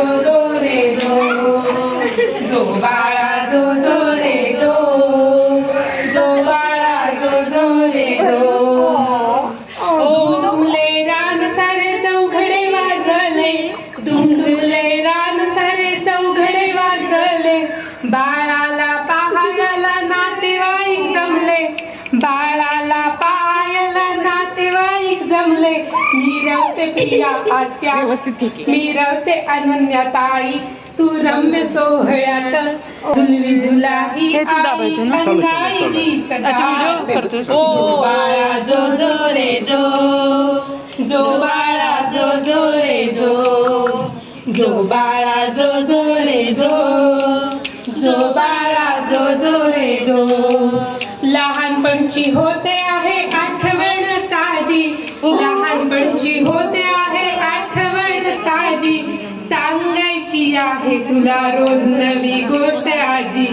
जो जो रे जो, जो बाळा जो जो रे जो, जो बाळा जो जो रे जो. दुमदुमले रान सारे चौघडे वाजले, दुमदुमले रान सारे चौघडे वाजले. बाळाला पाहायला नातेवाईक जमले, बाळाला पाहायला नातेवाईक जमले. मिरवते प्रिया आत्या मिरवते अनन्याताई, सुरम्य सोहळ्यात झुलवी झुलाही आई अंगाई गीत गाते. जो बाळा जो जो रे जो, जो बाळा जो जो रे जो, जो बाळा जो जो रे जो, जो बाळा जो जो रे जो. लहानपणची होते आहे आठवण ताजी, लहानपणची होते आहे आठवण ताजी. सांगायची आहे तुला रोज नवी गोष्ट आजी,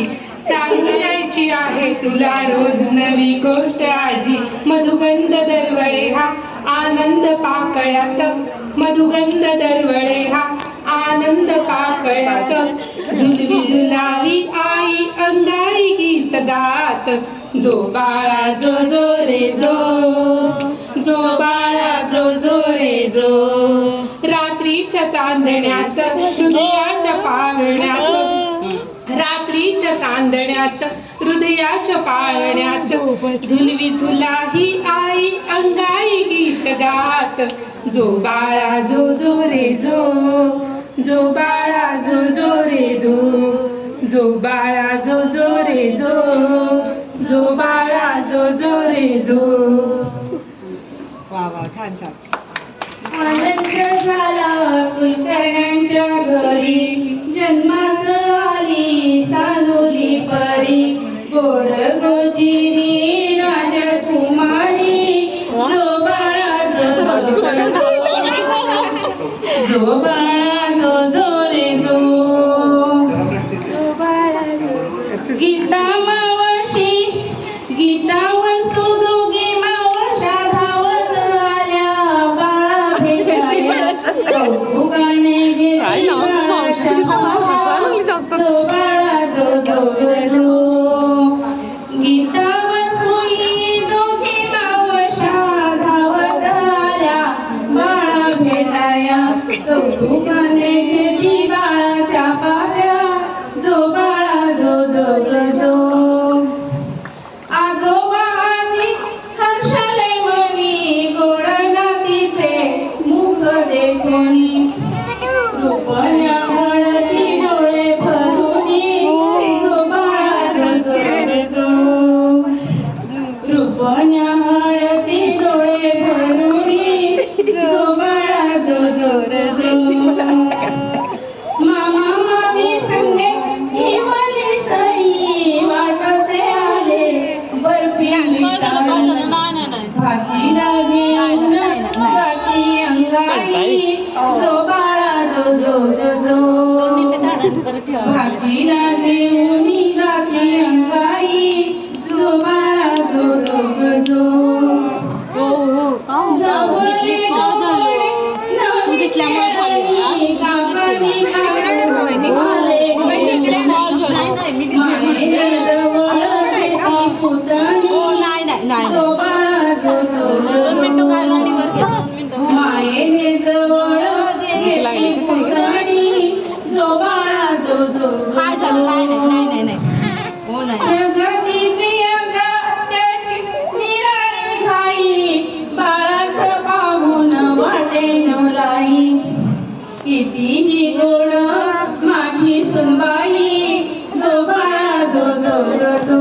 सांगायची आहे तुला रोज नवी गोष्ट आजी. मधुगंध दरवळे हा आनंद पाकळ्यात, मधुगंध दरवळे हा आनंद पाकळ्यात. झुलवी झुलाही आई अंगाई गीत गात. जो बाळा जो जो रे जो, जो बाळा जो जो रे जो. रात्रीच्या चांदण्यात हृदयाच्या पाळण्यात, रात्रीच्या चांदण्यात हृदयाच्या पाळण्यात. झुलवी झुलाही आई अंगाई गीत गात. जो बाळा जो जो रे जो, जो बाळा जो जो रे जो, जो बाळा जो जो रे जो, जो बाळा जो जो रे जो. वा वा छान छान. आनंद झाला कुलकर्ण्यांच्या घरी, जन्मास आली सानुली परी. गोड गोजिरी राजकुमारी, जो बाळा जो जो जो बाळा जो जो रे जो, जो बाळा जो. गीता मावशी गीता वसू दोघी मावशा धावत आल्या बाळा भेटाया. कौतुकाने घेतली बाळाच्या हातात, जो बाळा जो जो जो. गीता वसू दोघी मावशा धावत आल्या बाळा भेटाया. कौतुकाने घेतली बाळाच्या पाया, जो बाळा जो जो जो. आजोबा आजी हर्षाले मनी, गोड नातीचे मुख देखोनी. रुपया हळदी डोळे भरुनी, जो बाळा जो जो जो. रुपया हळदी डोळे भरुनी, जो बाळा जो जो जो. मामा मामी संगे हिवाली सई, वाटते आले बर्फी भाजी लागेल भाजी अंगाई, जो बाळा जो जो जो. भाजी लागेल राखी अंगाई, जो बाळा जो जो जो. जवळी जवळी नवी केळी, काकानी काढून आले मायेने जवळ घेतली पुतणी, जो बाळा जो जो जो. मायेने जवळ घेतली पुतणी, जो बाळा जो जो जो. प्रगती प्रियंका त्याची निराळी घाई, बाळास पाहून वाटे नवलाई. कितीही गोड माझी सुनबाई, जो बाळा जो जो जो.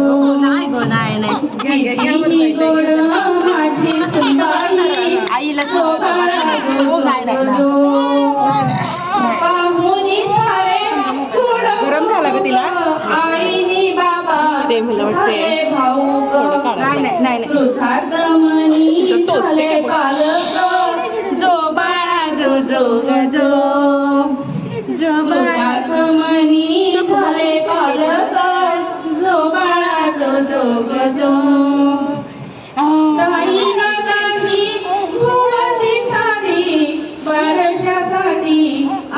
कितीही गोड माझी सुनबाई, जो बाळा जो जो जो. पाहुणी सारे गोड आईनी बाबा झाले भाऊक. कृतार्थ मनी झाले पालक, जो बाळा जो जो जो. कृतार्थ मनी झाले पालक, जो बाळा जो जो जो. काही ना काही भुवती सारी, वर्षासाठी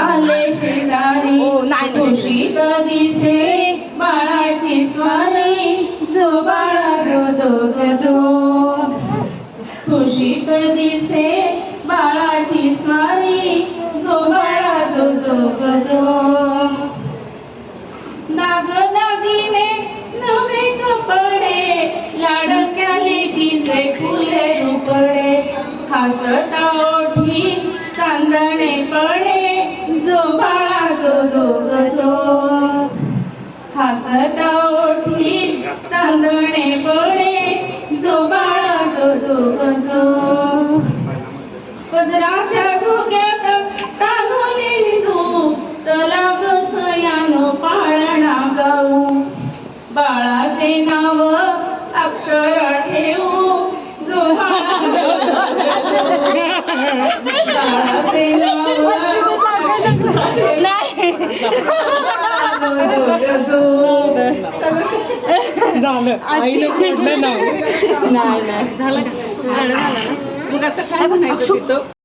आले शेजारी. जो खुशीत दिसे बाळाची स्वारी जो बाळा जो जो ग जो दागदागिने नवे कपडे लाडक्या लेकीचे फुले रुपडे हसता ओठी चांदणे पडे जो बाळा जो जो ग जो हसता ओठी चांदणे पडे जो बाळा जो जो ग जो पदराच्या झोक्यात टांगलेली झोप चला ग सयानो पाळणा गाऊ बाळाचे नाव अक्षर ठेवू जो बाळा बाळाचे नाव झालं आईने खोडलं नाही नाही नाही झालं का मग आता काय म्हणायचं तिथं